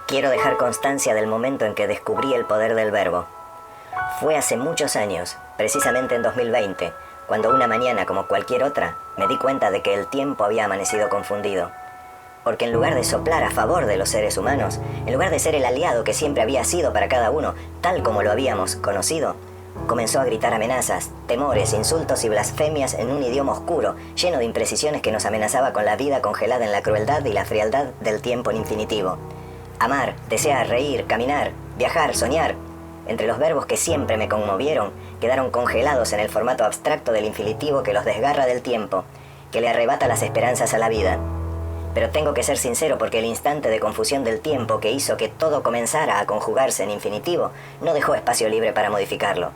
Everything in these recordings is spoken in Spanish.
Quiero dejar constancia del momento en que descubrí el poder del verbo. Fue hace muchos años, precisamente en 2020, cuando una mañana como cualquier otra, me di cuenta de que el tiempo había amanecido confundido. Porque en lugar de soplar a favor de los seres humanos, en lugar de ser el aliado que siempre había sido para cada uno, tal como lo habíamos conocido, comenzó a gritar amenazas, temores, insultos y blasfemias en un idioma oscuro, lleno de imprecisiones que nos amenazaba con la vida congelada en la crueldad y la frialdad del tiempo en infinitivo. Amar, desear, reír, caminar, viajar, soñar. Entre los verbos que siempre me conmovieron, quedaron congelados en el formato abstracto del infinitivo que los desgarra del tiempo, que le arrebata las esperanzas a la vida. Pero tengo que ser sincero porque el instante de confusión del tiempo que hizo que todo comenzara a conjugarse en infinitivo no dejó espacio libre para modificarlo.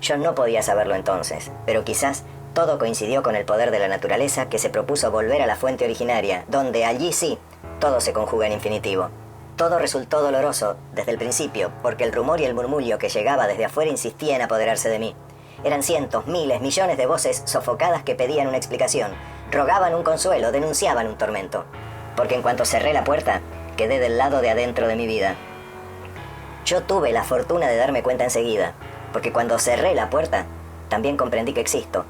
Yo no podía saberlo entonces, pero quizás todo coincidió con el poder de la naturaleza que se propuso volver a la fuente originaria, donde allí sí, todo se conjuga en infinitivo. Todo resultó doloroso desde el principio, porque el rumor y el murmullo que llegaba desde afuera insistía en apoderarse de mí. Eran cientos, miles, millones de voces sofocadas que pedían una explicación, rogaban un consuelo, denunciaban un tormento. Porque en cuanto cerré la puerta, quedé del lado de adentro de mi vida. Yo tuve la fortuna de darme cuenta enseguida, porque cuando cerré la puerta, también comprendí que existo,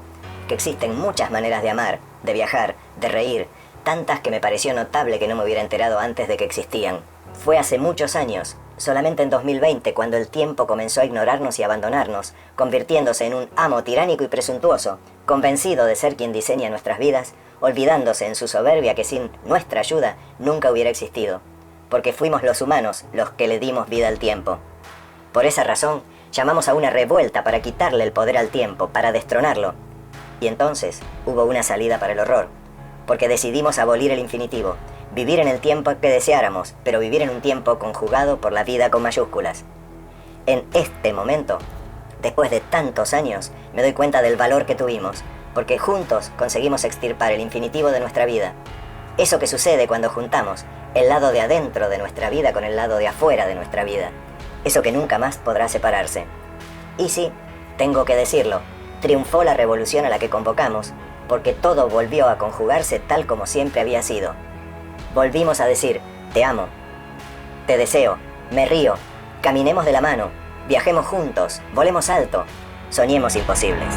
que existen muchas maneras de amar, de viajar, de reír, tantas que me pareció notable que no me hubiera enterado antes de que existían. Fue hace muchos años, solamente en 2020, cuando el tiempo comenzó a ignorarnos y abandonarnos, convirtiéndose en un amo tiránico y presuntuoso, convencido de ser quien diseña nuestras vidas, olvidándose en su soberbia que sin nuestra ayuda nunca hubiera existido, porque fuimos los humanos los que le dimos vida al tiempo. Por esa razón, llamamos a una revuelta para quitarle el poder al tiempo, para destronarlo. Y entonces hubo una salida para el horror, porque decidimos abolir el infinitivo, vivir en el tiempo que deseáramos, pero vivir en un tiempo conjugado por la vida con mayúsculas. En este momento, después de tantos años, me doy cuenta del valor que tuvimos, porque juntos conseguimos extirpar el infinitivo de nuestra vida. Eso que sucede cuando juntamos el lado de adentro de nuestra vida con el lado de afuera de nuestra vida. Eso que nunca más podrá separarse. Y sí, tengo que decirlo, triunfó la revolución a la que convocamos, porque todo volvió a conjugarse tal como siempre había sido. Volvimos a decir, te amo, te deseo, me río, caminemos de la mano, viajemos juntos, volemos alto, soñemos imposibles.